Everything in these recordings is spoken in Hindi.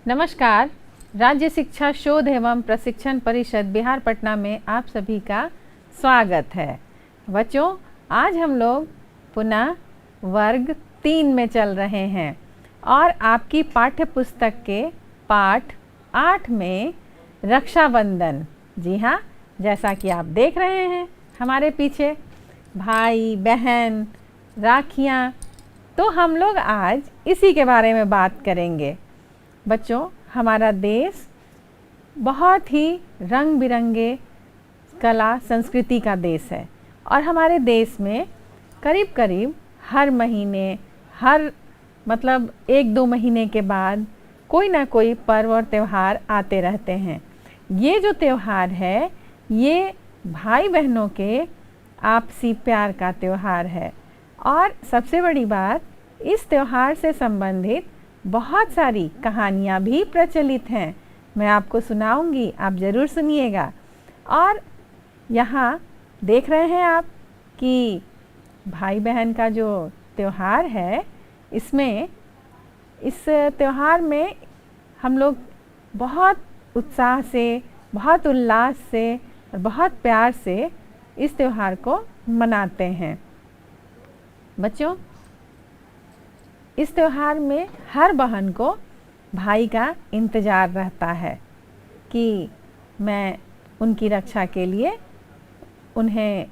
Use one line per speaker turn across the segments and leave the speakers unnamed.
नमस्कार। राज्य शिक्षा शोध एवं प्रशिक्षण परिषद बिहार पटना में आप सभी का स्वागत है। बच्चों, आज हम लोग पुनः वर्ग 3 में चल रहे हैं और आपकी पाठ्य पुस्तक के पाठ 8 में रक्षाबंधन, जी हाँ, जैसा कि आप देख रहे हैं हमारे पीछे भाई बहन राखियाँ, तो हम लोग आज इसी के बारे में बात करेंगे। बच्चों, हमारा देश बहुत ही रंग बिरंगे कला संस्कृति का देश है और हमारे देश में करीब करीब हर महीने मतलब 1-2 महीने के बाद कोई ना कोई पर्व और त्यौहार आते रहते हैं। ये जो त्यौहार है ये भाई बहनों के आपसी प्यार का त्यौहार है और सबसे बड़ी बात, इस त्यौहार से संबंधित बहुत सारी कहानियाँ भी प्रचलित हैं। मैं आपको सुनाऊंगी, आप ज़रूर सुनिएगा। और यहाँ देख रहे हैं आप कि भाई बहन का जो त्यौहार है, इस त्यौहार में हम लोग बहुत उत्साह से, बहुत उल्लास से और बहुत प्यार से इस त्यौहार को मनाते हैं। बच्चों, इस त्यौहार में हर बहन को भाई का इंतज़ार रहता है कि मैं उनकी रक्षा के लिए उन्हें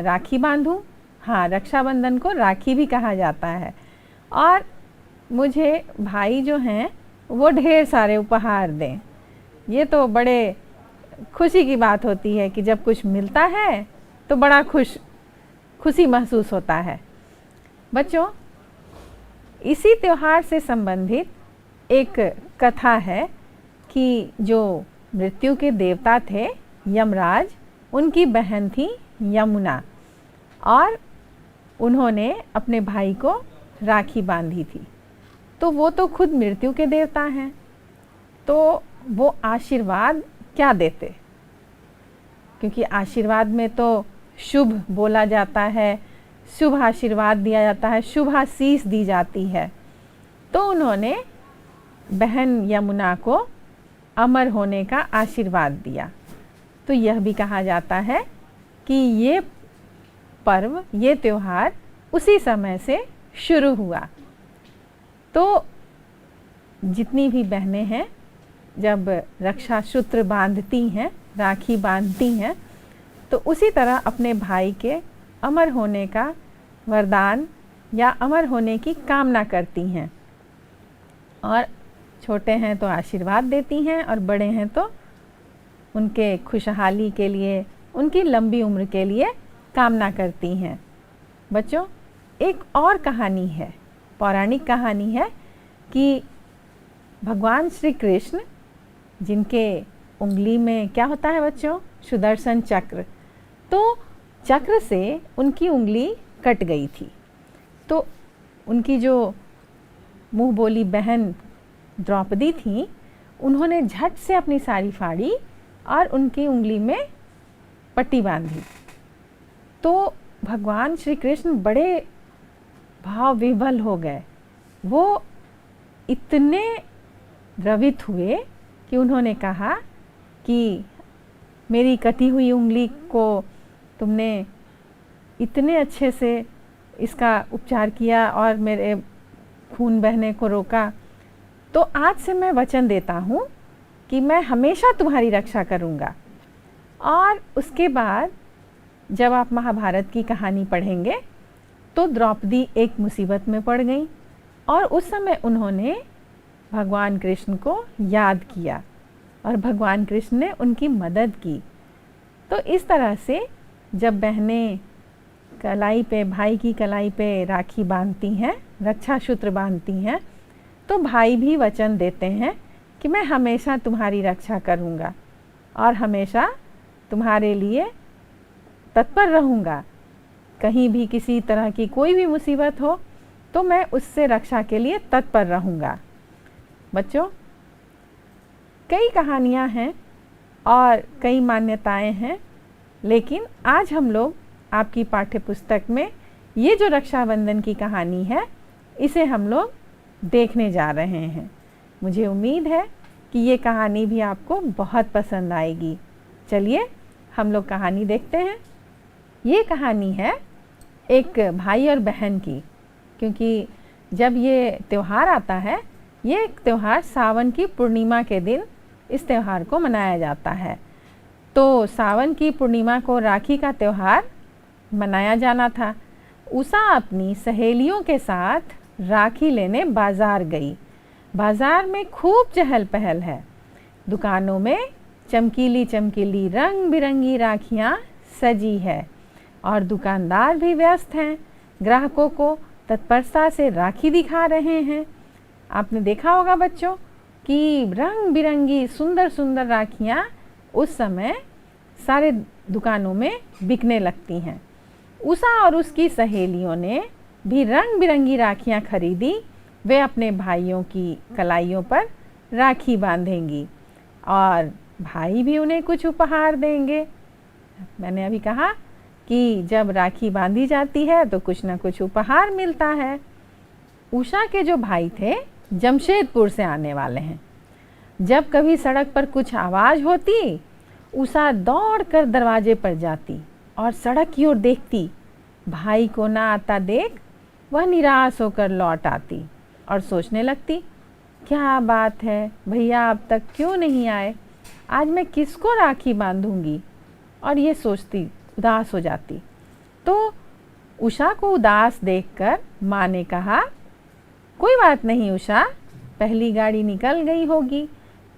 राखी बांधूं। हाँ, रक्षाबंधन को राखी भी कहा जाता है। और मुझे भाई जो हैं वो ढेर सारे उपहार दें। ये तो बड़े खुशी की बात होती है कि जब कुछ मिलता है तो बड़ा खुशी महसूस होता है। बच्चों, इसी त्यौहार से संबंधित एक कथा है कि जो मृत्यु के देवता थे यमराज, उनकी बहन थी यमुना और उन्होंने अपने भाई को राखी बांधी थी। तो वो तो खुद मृत्यु के देवता हैं, तो वो आशीर्वाद क्या देते, क्योंकि आशीर्वाद में तो शुभ बोला जाता है, शुभ आशीर्वाद दिया जाता है, शुभ आशीष दी जाती है। तो उन्होंने बहन यमुना को अमर होने का आशीर्वाद दिया। तो यह भी कहा जाता है कि ये पर्व, ये त्यौहार उसी समय से शुरू हुआ। तो जितनी भी बहनें हैं जब रक्षा सूत्र बांधती हैं, राखी बांधती हैं, तो उसी तरह अपने भाई के अमर होने का वरदान या अमर होने की कामना करती हैं। और छोटे हैं तो आशीर्वाद देती हैं और बड़े हैं तो उनके खुशहाली के लिए, उनकी लंबी उम्र के लिए कामना करती हैं। बच्चों, एक और कहानी है, पौराणिक कहानी है कि भगवान श्री कृष्ण, जिनके उंगली में क्या होता है बच्चों? सुदर्शन चक्र। तो चक्र से उनकी उंगली कट गई थी। तो उनकी जो मुँह बोली बहन द्रौपदी थी, उन्होंने झट से अपनी साड़ी फाड़ी और उनकी उंगली में पट्टी बांधी। तो भगवान श्री कृष्ण बड़े भाव विह्वल हो गए। वो इतने द्रवित हुए कि उन्होंने कहा कि मेरी कटी हुई उंगली को तुमने इतने अच्छे से इसका उपचार किया और मेरे खून बहने को रोका, तो आज से मैं वचन देता हूँ कि मैं हमेशा तुम्हारी रक्षा करूँगा। और उसके बाद जब आप महाभारत की कहानी पढ़ेंगे तो द्रौपदी एक मुसीबत में पड़ गई और उस समय उन्होंने भगवान कृष्ण को याद किया और भगवान कृष्ण ने उनकी मदद की। तो इस तरह से जब बहनें कलाई पे, भाई की कलाई पे राखी बांधती हैं, रक्षा सूत्र बांधती हैं, तो भाई भी वचन देते हैं कि मैं हमेशा तुम्हारी रक्षा करूँगा और हमेशा तुम्हारे लिए तत्पर रहूँगा। कहीं भी किसी तरह की कोई भी मुसीबत हो तो मैं उससे रक्षा के लिए तत्पर रहूँगा। बच्चों, कई कहानियाँ हैं और कई मान्यताएं हैं, लेकिन आज हम लोग आपकी पाठ्य पुस्तक में ये जो रक्षाबंधन की कहानी है, इसे हम लोग देखने जा रहे हैं। मुझे उम्मीद है कि ये कहानी भी आपको बहुत पसंद आएगी। चलिए हम लोग कहानी देखते हैं। ये कहानी है एक भाई और बहन की, क्योंकि जब ये त्यौहार आता है, ये त्यौहार सावन की पूर्णिमा के दिन इस त्यौहार को मनाया जाता है। तो सावन की पूर्णिमा को राखी का त्यौहार मनाया जाना था। उषा अपनी सहेलियों के साथ राखी लेने बाज़ार गई। बाज़ार में खूब चहल पहल है। दुकानों में चमकीली चमकीली रंग बिरंगी राखियाँ सजी है और दुकानदार भी व्यस्त हैं, ग्राहकों को तत्परता से राखी दिखा रहे हैं। आपने देखा होगा बच्चों कि रंग बिरंगी सुंदर सुंदर राखियाँ उस समय सारे दुकानों में बिकने लगती हैं। उषा और उसकी सहेलियों ने भी रंग बिरंगी राखियाँ खरीदी। वे अपने भाइयों की कलाइयों पर राखी बांधेंगी और भाई भी उन्हें कुछ उपहार देंगे। मैंने अभी कहा कि जब राखी बांधी जाती है तो कुछ ना कुछ उपहार मिलता है। उषा के जो भाई थे जमशेदपुर से आने वाले हैं। जब कभी सड़क पर कुछ आवाज़ होती, उषा दौड़कर दरवाजे पर जाती और सड़क की ओर देखती। भाई को ना आता देख वह निराश होकर लौट आती और सोचने लगती, क्या बात है, भैया अब तक क्यों नहीं आए, आज मैं किसको राखी बांधूंगी। और ये सोचती उदास हो जाती। तो उषा को उदास देखकर माँ ने कहा, कोई बात नहीं उषा, पहली गाड़ी निकल गई होगी,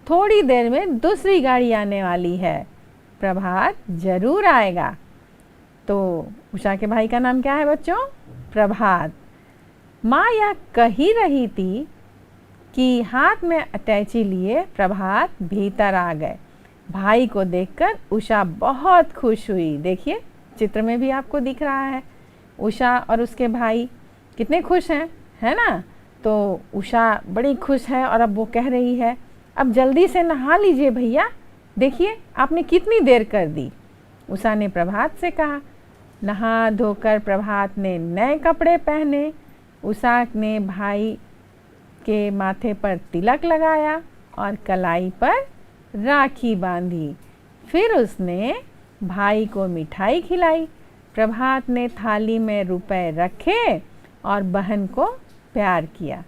थोड़ी देर में दूसरी गाड़ी आने वाली है, प्रभात जरूर आएगा। तो उषा के भाई का नाम क्या है बच्चों? प्रभात। माँ यह कह ही रही थी कि हाथ में अटैची लिए प्रभात भीतर आ गए। भाई को देखकर उषा बहुत खुश हुई। देखिए चित्र में भी आपको दिख रहा है उषा और उसके भाई कितने खुश हैं, है ना। तो उषा बड़ी खुश है और अब वो कह रही है, अब जल्दी से नहा लीजिए भैया, देखिए आपने कितनी देर कर दी। उषा ने प्रभात से कहा। नहा धोकर प्रभात ने नए कपड़े पहने। उषा ने भाई के माथे पर तिलक लगाया और कलाई पर राखी बांधी। फिर उसने भाई को मिठाई खिलाई। प्रभात ने थाली में रुपए रखे और बहन को प्यार किया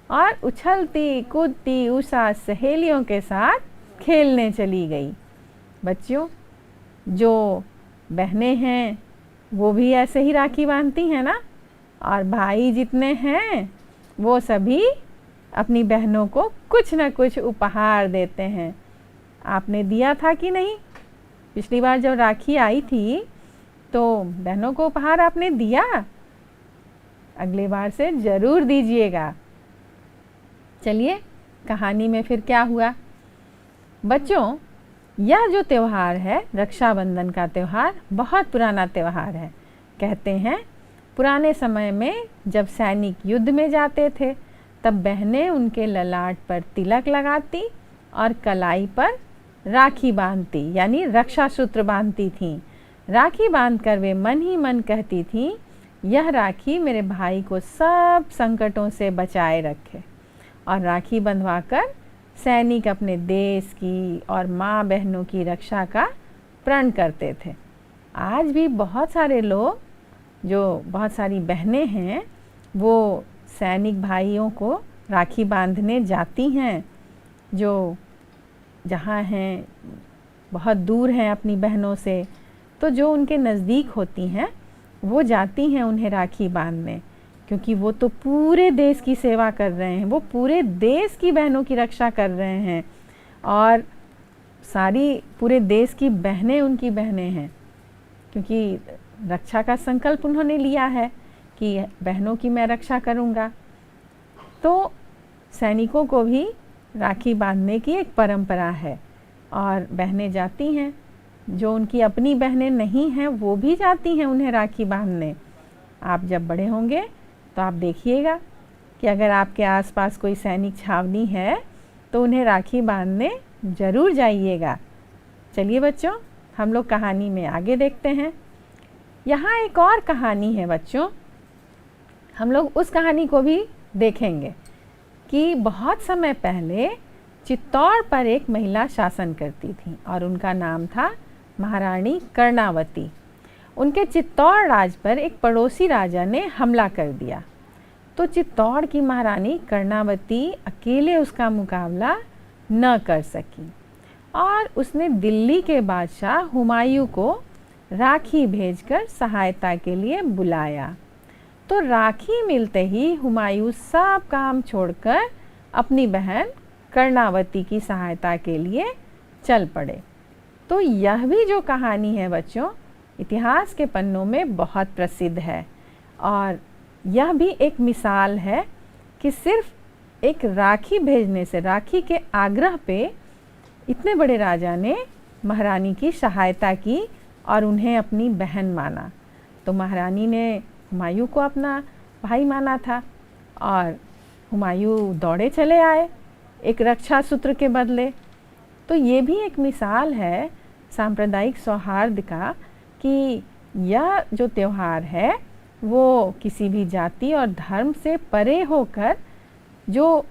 और उछलती कूदती उषा सहेलियों के साथ खेलने चली गई। बच्चों, जो बहनें हैं वो भी ऐसे ही राखी बांधती हैं ना, और भाई जितने हैं वो सभी अपनी बहनों को कुछ ना कुछ उपहार देते हैं। आपने दिया था कि नहीं? पिछली बार जब राखी आई थी तो बहनों को उपहार आपने दिया? अगली बार से ज़रूर दीजिएगा। चलिए कहानी में फिर क्या हुआ। बच्चों, यह जो त्यौहार है रक्षाबंधन का त्यौहार बहुत पुराना त्यौहार है। कहते हैं पुराने समय में जब सैनिक युद्ध में जाते थे तब बहनें उनके ललाट पर तिलक लगाती और कलाई पर राखी बांधती, यानी रक्षा सूत्र बांधती थीं। राखी बांधकर वे मन ही मन कहती थीं, यह राखी मेरे भाई को सब संकटों से बचाए रखे। और राखी बंधवाकर सैनिक अपने देश की और माँ बहनों की रक्षा का प्रण करते थे। आज भी बहुत सारे लोग, जो बहुत सारी बहनें हैं, वो सैनिक भाइयों को राखी बांधने जाती हैं। जो जहाँ हैं, बहुत दूर हैं अपनी बहनों से, तो जो उनके नज़दीक होती हैं वो जाती हैं उन्हें राखी बांधने, क्योंकि वो तो पूरे देश की सेवा कर रहे हैं, वो पूरे देश की बहनों की रक्षा कर रहे हैं और सारी पूरे देश की बहनें उनकी बहनें हैं, क्योंकि रक्षा का संकल्प उन्होंने लिया है कि बहनों की मैं रक्षा करूँगा। तो सैनिकों को भी राखी बांधने की एक परंपरा है और बहनें जाती हैं। जो उनकी अपनी बहनें नहीं हैं वो भी जाती हैं उन्हें राखी बांधने। आप जब बड़े होंगे तो आप देखिएगा कि अगर आपके आसपास कोई सैनिक छावनी है तो उन्हें राखी बांधने ज़रूर जाइएगा। चलिए बच्चों, हम लोग कहानी में आगे देखते हैं। यहाँ एक और कहानी है बच्चों, हम लोग उस कहानी को भी देखेंगे। कि बहुत समय पहले चित्तौड़ पर एक महिला शासन करती थी और उनका नाम था महारानी कर्णावती। उनके चित्तौड़ राज पर एक पड़ोसी राजा ने हमला कर दिया, तो चित्तौड़ की महारानी कर्णावती अकेले उसका मुकाबला न कर सकी और उसने दिल्ली के बादशाह हुमायूं को राखी भेजकर सहायता के लिए बुलाया। तो राखी मिलते ही हुमायूं सब काम छोड़कर अपनी बहन कर्णावती की सहायता के लिए चल पड़े। तो यह भी जो कहानी है बच्चों, इतिहास के पन्नों में बहुत प्रसिद्ध है और यह भी एक मिसाल है कि सिर्फ एक राखी भेजने से, राखी के आग्रह पे इतने बड़े राजा ने महारानी की सहायता की और उन्हें अपनी बहन माना। तो महारानी ने हुमायूं को अपना भाई माना था और हुमायूं दौड़े चले आए एक रक्षा सूत्र के बदले। तो ये भी एक मिसाल है सांप्रदायिक सौहार्द का कि यह जो त्यौहार है वो किसी भी जाति और धर्म से परे होकर जो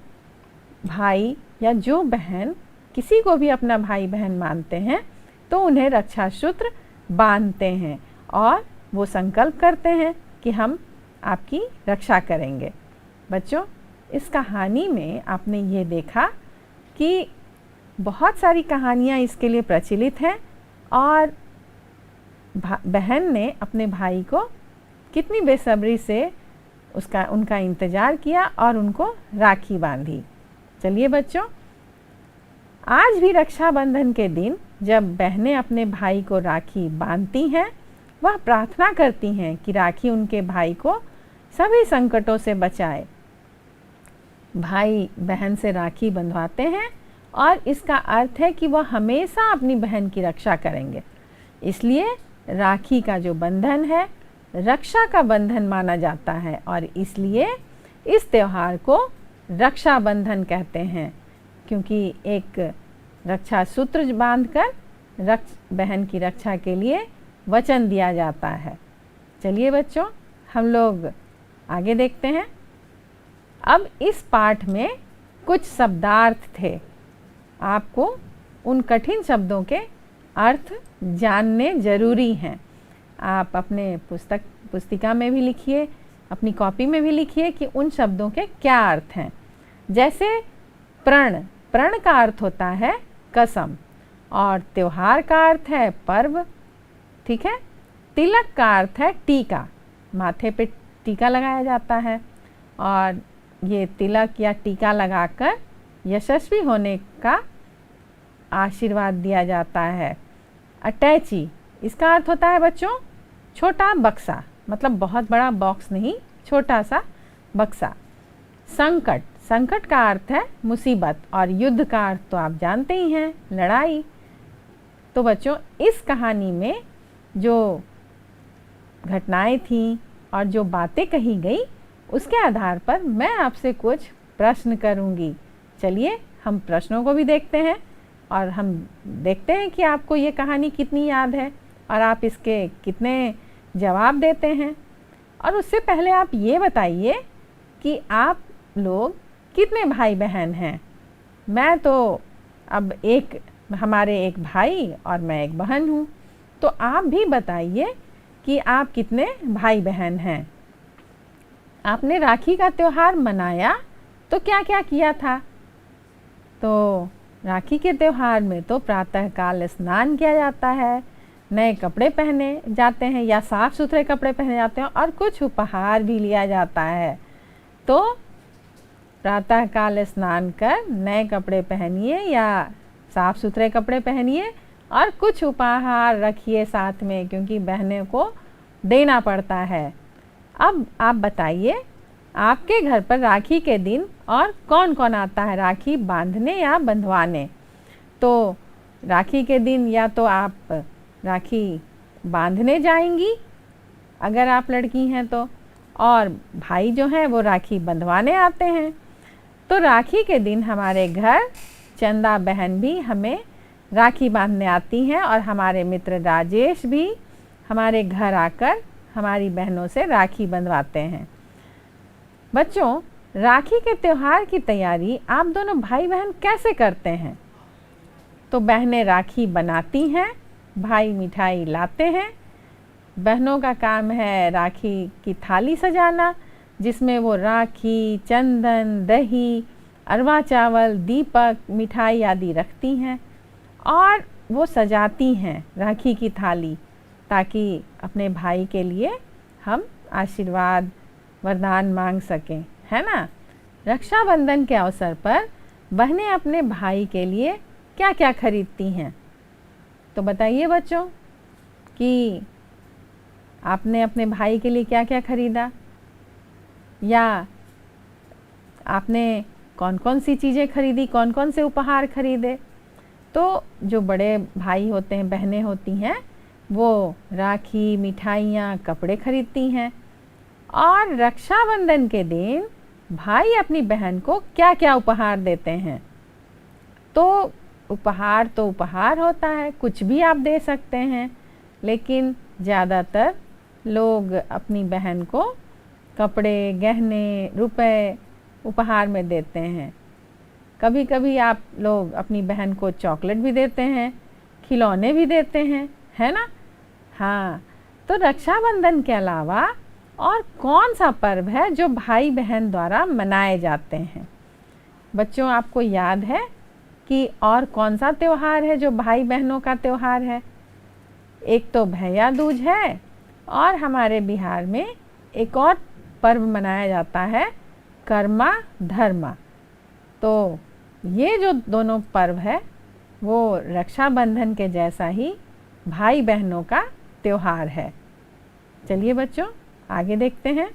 भाई या जो बहन किसी को भी अपना भाई बहन मानते हैं तो उन्हें रक्षा सूत्र बांधते हैं और वो संकल्प करते हैं कि हम आपकी रक्षा करेंगे। बच्चों, इस कहानी में आपने ये देखा कि बहुत सारी कहानियाँ इसके लिए प्रचलित हैं और बहन ने अपने भाई को कितनी बेसब्री से उनका इंतज़ार किया और उनको राखी बांधी। चलिए बच्चों, आज भी रक्षाबंधन के दिन जब बहनें अपने भाई को राखी बांधती हैं, वह प्रार्थना करती हैं कि राखी उनके भाई को सभी संकटों से बचाए। भाई बहन से राखी बंधवाते हैं और इसका अर्थ है कि वह हमेशा अपनी बहन की रक्षा करेंगे। इसलिए राखी का जो बंधन है रक्षा का बंधन माना जाता है और इसलिए इस त्यौहार को रक्षाबंधन कहते हैं, क्योंकि एक रक्षा सूत्र बांधकर बहन की रक्षा के लिए वचन दिया जाता है। चलिए बच्चों, हम लोग आगे देखते हैं। अब इस पाठ में कुछ शब्दार्थ थे, आपको उन कठिन शब्दों के अर्थ जानने जरूरी हैं। आप अपने पुस्तिका में भी लिखिए, अपनी कॉपी में भी लिखिए कि उन शब्दों के क्या अर्थ हैं। जैसे प्रण, प्रण का अर्थ होता है कसम और त्योहार का अर्थ है पर्व, ठीक है। तिलक का अर्थ है टीका, माथे पे टीका लगाया जाता है और ये तिलक या टीका लगाकर यशस्वी होने का आशीर्वाद दिया जाता है। अटैची, इसका अर्थ होता है बच्चों छोटा बक्सा, मतलब बहुत बड़ा बॉक्स नहीं, छोटा सा बक्सा। संकट, संकट का अर्थ है मुसीबत और युद्ध का अर्थ तो आप जानते ही हैं, लड़ाई। तो बच्चों, इस कहानी में जो घटनाएं थीं और जो बातें कही गई उसके आधार पर मैं आपसे कुछ प्रश्न करूंगी। चलिए हम प्रश्नों को भी देखते हैं और हम देखते हैं कि आपको ये कहानी कितनी याद है और आप इसके कितने जवाब देते हैं। और उससे पहले आप ये बताइए कि आप लोग कितने भाई बहन हैं। मैं तो अब हमारे एक भाई और मैं एक बहन हूँ, तो आप भी बताइए कि आप कितने भाई बहन हैं। आपने राखी का त्यौहार मनाया तो क्या क्या किया था? तो राखी के त्यौहार में तो प्रातःकाल स्नान किया जाता है, नए कपड़े पहने जाते हैं या साफ़ सुथरे कपड़े पहने जाते हैं और कुछ उपहार भी लिया जाता है। तो प्रातःकाल स्नान कर नए कपड़े पहनिए या साफ़ सुथरे कपड़े पहनिए और कुछ उपहार रखिए साथ में, क्योंकि बहनों को देना पड़ता है। अब आप बताइए, आपके घर पर राखी के दिन और कौन कौन आता है राखी बांधने या बंधवाने? तो राखी के दिन या तो आप राखी बांधने जाएंगी अगर आप लड़की हैं तो, और भाई जो हैं वो राखी बंधवाने आते हैं। तो राखी के दिन हमारे घर चंदा बहन भी हमें राखी बांधने आती हैं और हमारे मित्र राजेश भी हमारे घर आकर हमारी बहनों से राखी बंधवाते हैं। बच्चों, राखी के त्योहार की तैयारी आप दोनों भाई बहन कैसे करते हैं? तो बहनें राखी बनाती हैं, भाई मिठाई लाते हैं। बहनों का काम है राखी की थाली सजाना, जिसमें वो राखी, चंदन, दही, अरवा चावल, दीपक, मिठाई आदि रखती हैं और वो सजाती हैं राखी की थाली, ताकि अपने भाई के लिए हम आशीर्वाद, वरदान मांग सकें, है ना। रक्षाबंधन के अवसर पर बहनें अपने भाई के लिए क्या क्या खरीदती हैं? तो बताइए बच्चों कि आपने अपने भाई के लिए क्या क्या खरीदा, या आपने कौन कौन सी चीज़ें खरीदी, कौन कौन से उपहार खरीदे। तो जो बड़े भाई होते हैं, बहनें होती हैं, वो राखी, मिठाइयाँ, कपड़े खरीदती हैं। और रक्षाबंधन के दिन भाई अपनी बहन को क्या क्या उपहार देते हैं? तो उपहार होता है, कुछ भी आप दे सकते हैं, लेकिन ज़्यादातर लोग अपनी बहन को कपड़े, गहने, रुपए उपहार में देते हैं। कभी कभी आप लोग अपनी बहन को चॉकलेट भी देते हैं, खिलौने भी देते हैं, है ना। हाँ, तो रक्षाबंधन के अलावा और कौन सा पर्व है जो भाई बहन द्वारा मनाए जाते हैं? बच्चों, आपको याद है कि और कौन सा त्योहार है जो भाई बहनों का त्योहार है? एक तो भैया दूज है, और हमारे बिहार में एक और पर्व मनाया जाता है कर्मा धर्मा। तो ये जो दोनों पर्व है वो रक्षाबंधन के जैसा ही भाई बहनों का त्योहार है। चलिए बच्चों, आगे देखते हैं।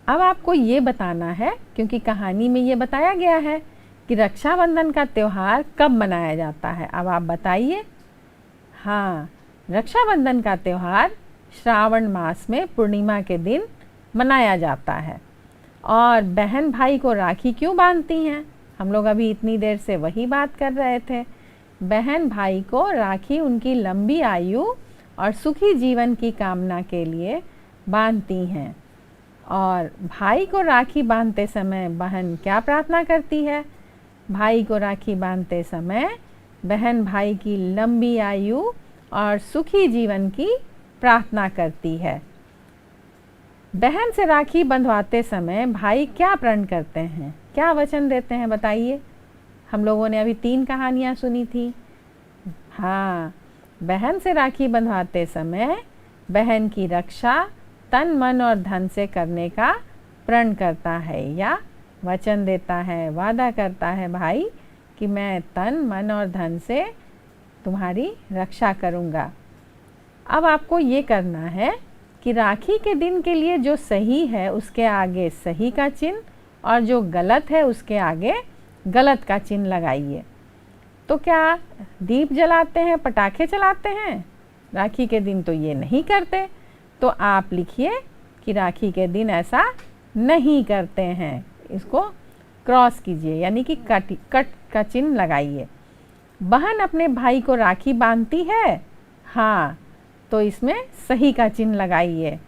अब आपको ये बताना है, क्योंकि कहानी में ये बताया गया है कि रक्षाबंधन का त्योहार कब मनाया जाता है। अब आप बताइए। हाँ, रक्षाबंधन का त्योहार श्रावण मास में पूर्णिमा के दिन मनाया जाता है। और बहन भाई को राखी क्यों बांधती हैं? हम लोग अभी इतनी देर से वही बात कर रहे थे। बहन भाई को राखी उनकी लंबी आयु और सुखी जीवन की कामना के लिए बांधती हैं। और भाई को राखी बांधते समय बहन क्या प्रार्थना करती है? भाई को राखी बांधते समय बहन भाई की लंबी आयु और सुखी जीवन की प्रार्थना करती है। बहन से राखी बंधवाते समय भाई क्या प्रण करते हैं, क्या वचन देते हैं? बताइए। हम लोगों ने अभी 3 कहानियाँ सुनी थी। हाँ, बहन से राखी बंधवाते समय बहन की रक्षा तन, मन और धन से करने का प्रण करता है या वचन देता है, वादा करता है भाई कि मैं तन, मन और धन से तुम्हारी रक्षा करूँगा। अब आपको ये करना है कि राखी के दिन के लिए जो सही है उसके आगे सही का चिन्ह, और जो गलत है उसके आगे गलत का चिन्ह लगाइए। तो क्या दीप जलाते हैं, पटाखे चलाते हैं? राखी के दिन तो ये नहीं करते। तो आप लिखिए कि राखी के दिन ऐसा नहीं करते हैं। इसको क्रॉस कीजिए, यानी कि कट का चिन्ह लगाइए। बहन अपने भाई को राखी बांधती है, हाँ, तो इसमें सही का चिन्ह लगाइए।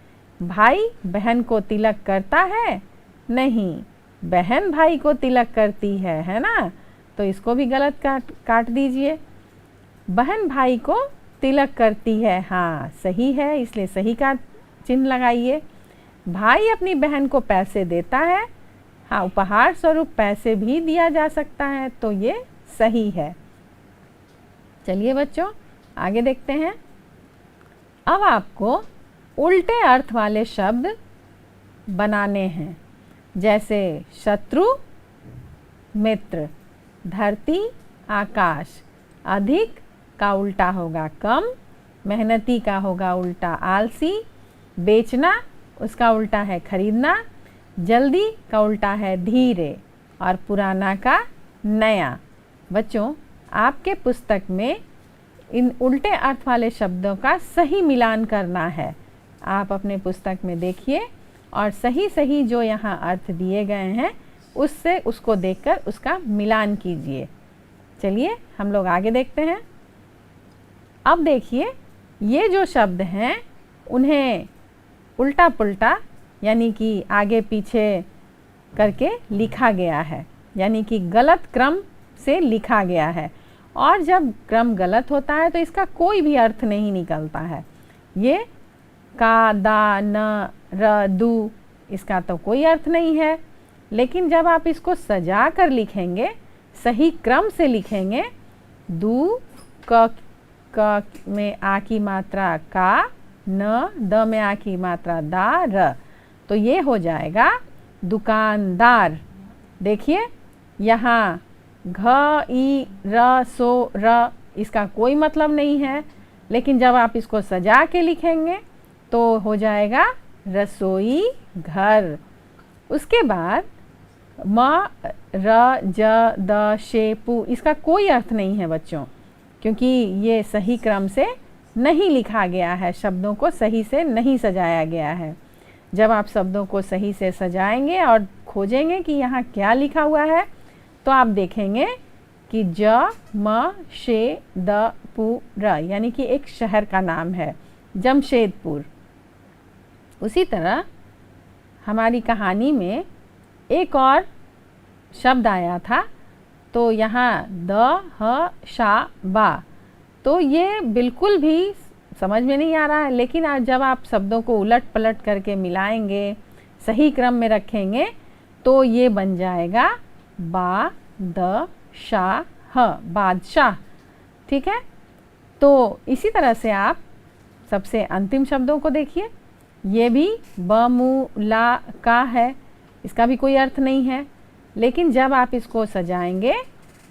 भाई बहन को तिलक करता है? नहीं, बहन भाई को तिलक करती है ना। तो इसको भी गलत काट दीजिए। बहन भाई को तिलक करती है, हाँ सही है, इसलिए सही का चिन्ह लगाइए। भाई अपनी बहन को पैसे देता है, हाँ उपहार स्वरूप पैसे भी दिया जा सकता है, तो ये सही है। चलिए बच्चों, आगे देखते हैं। अब आपको उल्टे अर्थ वाले शब्द बनाने हैं, जैसे शत्रु मित्र, धरती आकाश। अधिक का उल्टा होगा कम, मेहनती का होगा उल्टा आलसी, बेचना उसका उल्टा है खरीदना, जल्दी का उल्टा है धीरे, और पुराना का नया। बच्चों, आपके पुस्तक में इन उल्टे अर्थ वाले शब्दों का सही मिलान करना है। आप अपने पुस्तक में देखिए और सही सही जो यहाँ अर्थ दिए गए हैं उससे उसको देखकर उसका मिलान कीजिए। चलिए हम लोग आगे देखते हैं। अब देखिए, ये जो शब्द हैं उन्हें उल्टा पुल्टा यानी कि आगे पीछे करके लिखा गया है, यानी कि गलत क्रम से लिखा गया है। और जब क्रम गलत होता है तो इसका कोई भी अर्थ नहीं निकलता है। ये का, दा, न, र, दू, इसका तो कोई अर्थ नहीं है। लेकिन जब आप इसको सजा कर लिखेंगे, सही क्रम से लिखेंगे, दू, क में आ की मात्रा का, न, द में आ की मात्रा दा, र, तो ये हो जाएगा दुकानदार। देखिए यहाँ घ, ई, र, सो, र, इसका कोई मतलब नहीं है, लेकिन जब आप इसको सजा के लिखेंगे तो हो जाएगा रसोई घर। उसके बाद म, र, ज, द, शे, पू, इसका कोई अर्थ नहीं है बच्चों, क्योंकि ये सही क्रम से नहीं लिखा गया है, शब्दों को सही से नहीं सजाया गया है। जब आप शब्दों को सही से सजाएंगे और खोजेंगे कि यहाँ क्या लिखा हुआ है, तो आप देखेंगे कि ज, म, शे, द, पू, र, यानी कि एक शहर का नाम है, जमशेदपुर। उसी तरह हमारी कहानी में एक और शब्द आया था, तो यहाँ द, ह, शा, बा, तो ये बिल्कुल भी समझ में नहीं आ रहा है। लेकिन आज जब आप शब्दों को उलट पलट करके मिलाएंगे, सही क्रम में रखेंगे, तो ये बन जाएगा बा, द, शा, ह, बादशाह। ठीक है, तो इसी तरह से आप सबसे अंतिम शब्दों को देखिए। ये भी ब, मु, ला, का है, इसका भी कोई अर्थ नहीं है, लेकिन जब आप इसको सजाएंगे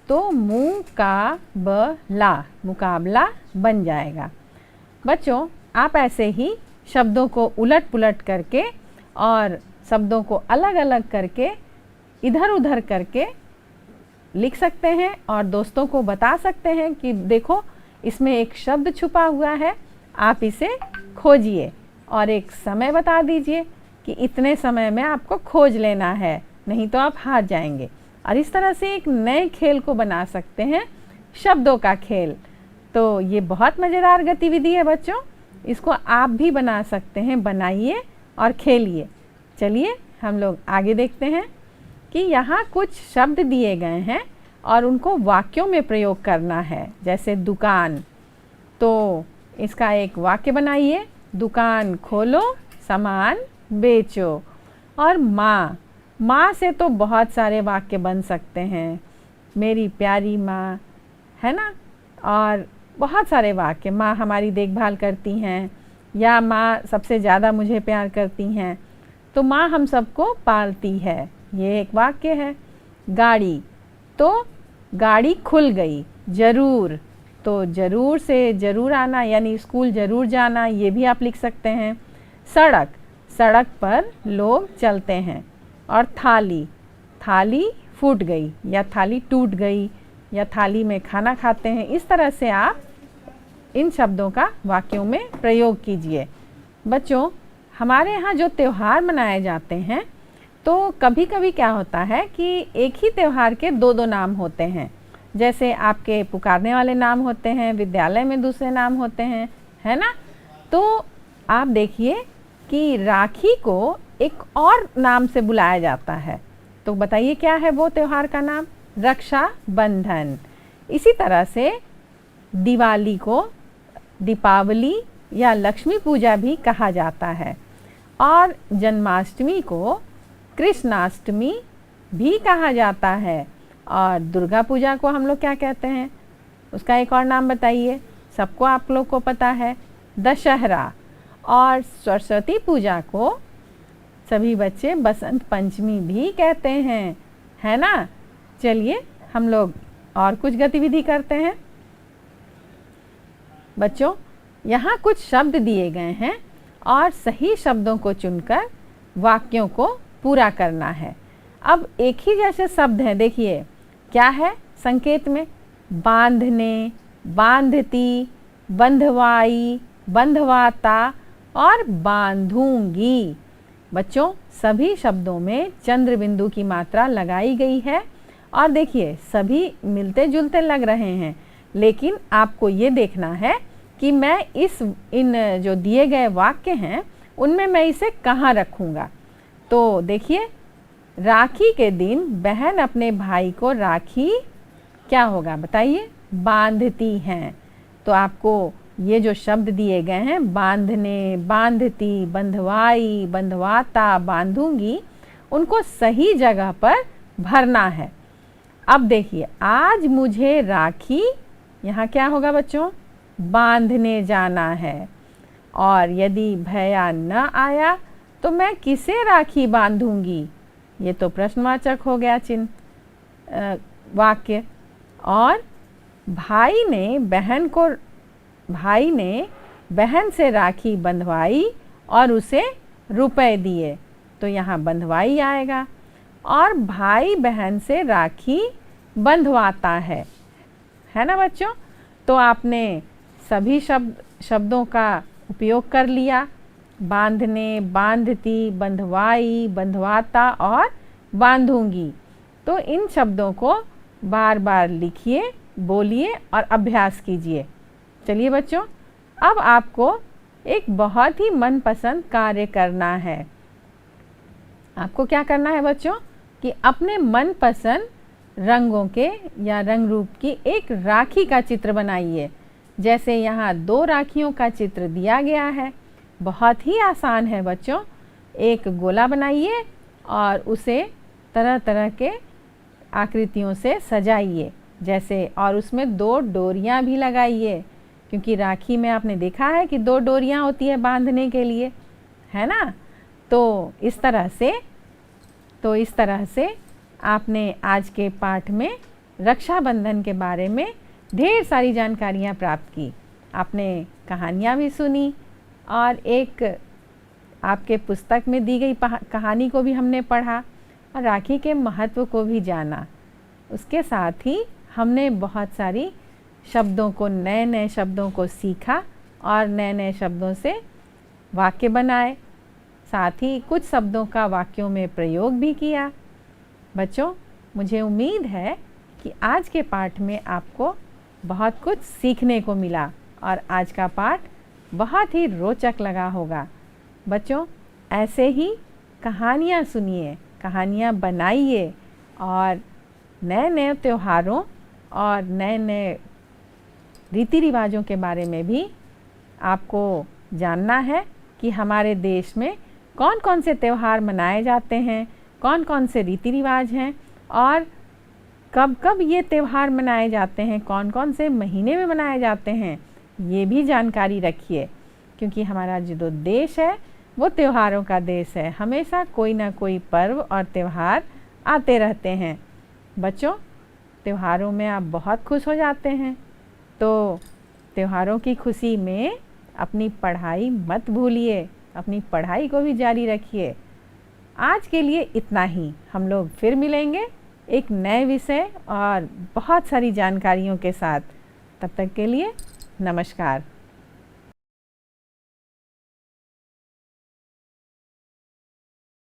तो मु, का, ब, ला, मुकाबला बन जाएगा। बच्चों, आप ऐसे ही शब्दों को उलट पुलट करके और शब्दों को अलग अलग करके इधर उधर करके लिख सकते हैं और दोस्तों को बता सकते हैं कि देखो इसमें एक शब्द छुपा हुआ है, आप इसे खोजिए और एक समय बता दीजिए कि इतने समय में आपको खोज लेना है, नहीं तो आप हार जाएंगे। और इस तरह से एक नए खेल को बना सकते हैं, शब्दों का खेल। तो ये बहुत मज़ेदार गतिविधि है बच्चों, इसको आप भी बना सकते हैं, बनाइए और खेलिए। चलिए हम लोग आगे देखते हैं कि यहाँ कुछ शब्द दिए गए हैं और उनको वाक्यों में प्रयोग करना है। जैसे दुकान, तो इसका एक वाक्य बनाइए, दुकान खोलो, सामान बेचो। और माँ, माँ से तो बहुत सारे वाक्य बन सकते हैं, मेरी प्यारी माँ, है ना, और बहुत सारे वाक्य, माँ हमारी देखभाल करती हैं, या माँ सबसे ज़्यादा मुझे प्यार करती हैं, तो माँ हम सबको पालती है, ये एक वाक्य है। गाड़ी, तो गाड़ी खुल गई। ज़रूर, तो ज़रूर से ज़रूर आना, यानी स्कूल ज़रूर जाना, ये भी आप लिख सकते हैं। सड़क, सड़क पर लोग चलते हैं। और थाली, थाली फूट गई या थाली टूट गई या थाली में खाना खाते हैं। इस तरह से आप इन शब्दों का वाक्यों में प्रयोग कीजिए। बच्चों, हमारे यहाँ जो त्यौहार मनाए जाते हैं, तो कभी कभी क्या होता है कि एक ही त्यौहार के दो दो नाम होते हैं। जैसे आपके पुकारने वाले नाम होते हैं, विद्यालय में दूसरे नाम होते हैं, है ना। तो आप देखिए कि राखी को एक और नाम से बुलाया जाता है, तो बताइए क्या है वो त्यौहार का नाम? रक्षाबंधन। इसी तरह से दिवाली को दीपावली या लक्ष्मी पूजा भी कहा जाता है, और जन्माष्टमी को कृष्णाष्टमी भी कहा जाता है, और दुर्गा पूजा को हम लोग क्या कहते हैं, उसका एक और नाम बताइए, सबको आप लोग को पता है, दशहरा। और सरस्वती पूजा को सभी बच्चे बसंत पंचमी भी कहते हैं, है ना। चलिए हम लोग और कुछ गतिविधि करते हैं। बच्चों, यहाँ कुछ शब्द दिए गए हैं और सही शब्दों को चुनकर वाक्यों को पूरा करना है। अब एक ही जैसे शब्द हैं, देखिए क्या है संकेत में, बांधने, बांधती, बंधवाई, बंधवाता और बांधूंगी। बच्चों, सभी शब्दों में चंद्र बिंदु की मात्रा लगाई गई है और देखिए सभी मिलते जुलते लग रहे हैं, लेकिन आपको ये देखना है कि मैं इन जो दिए गए वाक्य हैं उनमें मैं इसे कहाँ रखूँगा। तो देखिए, राखी के दिन बहन अपने भाई को राखी क्या होगा बताइए, बांधती हैं। तो आपको ये जो शब्द दिए गए हैं, बांधने, बांधती, बंधवाई, बंधवाता, बांधूंगी, उनको सही जगह पर भरना है। अब देखिए, आज मुझे राखी, यहाँ क्या होगा बच्चों, बांधने जाना है। और यदि भैया न आया तो मैं किसे राखी बांधूंगी, ये तो प्रश्नवाचक हो गया चिन्ह वाक्य। और भाई ने बहन से राखी बंधवाई और उसे रुपए दिए, तो यहाँ बंधवाई आएगा। और भाई बहन से राखी बंधवाता है ना बच्चों। तो आपने सभी शब्दों का उपयोग कर लिया, बांधने, बांधती, बंधवाई, बंधवाता और बांधूंगी। तो इन शब्दों को बार बार लिखिए, बोलिए और अभ्यास कीजिए। चलिए बच्चों, अब आपको एक बहुत ही मनपसंद कार्य करना है। आपको क्या करना है बच्चों कि अपने मनपसंद रंगों के या रंग रूप की एक राखी का चित्र बनाइए। जैसे यहाँ 2 राखियों का चित्र दिया गया है। बहुत ही आसान है बच्चों। एक गोला बनाइए और उसे तरह तरह के आकृतियों से सजाइए जैसे, और उसमें 2 डोरियां भी लगाइए, क्योंकि राखी में आपने देखा है कि 2 डोरियां होती है बांधने के लिए, है ना। तो इस तरह से आपने आज के पाठ में रक्षाबंधन के बारे में ढेर सारी जानकारियाँ प्राप्त की। आपने कहानियाँ भी सुनी और एक आपके पुस्तक में दी गई कहानी को भी हमने पढ़ा और राखी के महत्व को भी जाना। उसके साथ ही हमने बहुत सारी शब्दों को, नए नए शब्दों को सीखा और नए नए शब्दों से वाक्य बनाए। साथ ही कुछ शब्दों का वाक्यों में प्रयोग भी किया। बच्चों, मुझे उम्मीद है कि आज के पाठ में आपको बहुत कुछ सीखने को मिला और आज का पाठ बहुत ही रोचक लगा होगा। बच्चों, ऐसे ही कहानियाँ सुनिए, कहानियाँ बनाइए और नए नए त्योहारों और नए नए रीति रिवाजों के बारे में भी आपको जानना है कि हमारे देश में कौन कौन से त्यौहार मनाए जाते हैं, कौन कौन से रीति रिवाज हैं और कब कब ये त्यौहार मनाए जाते हैं, कौन कौन से महीने में मनाए जाते हैं, ये भी जानकारी रखिए। क्योंकि हमारा जो देश है वो त्योहारों का देश है। हमेशा कोई ना कोई पर्व और त्यौहार आते रहते हैं। बच्चों, त्योहारों में आप बहुत खुश हो जाते हैं, तो त्योहारों की खुशी में अपनी पढ़ाई मत भूलिए, अपनी पढ़ाई को भी जारी रखिए। आज के लिए इतना ही। हम लोग फिर मिलेंगे एक नए विषय और बहुत सारी जानकारियों के साथ। तब तक के लिए नमस्कार।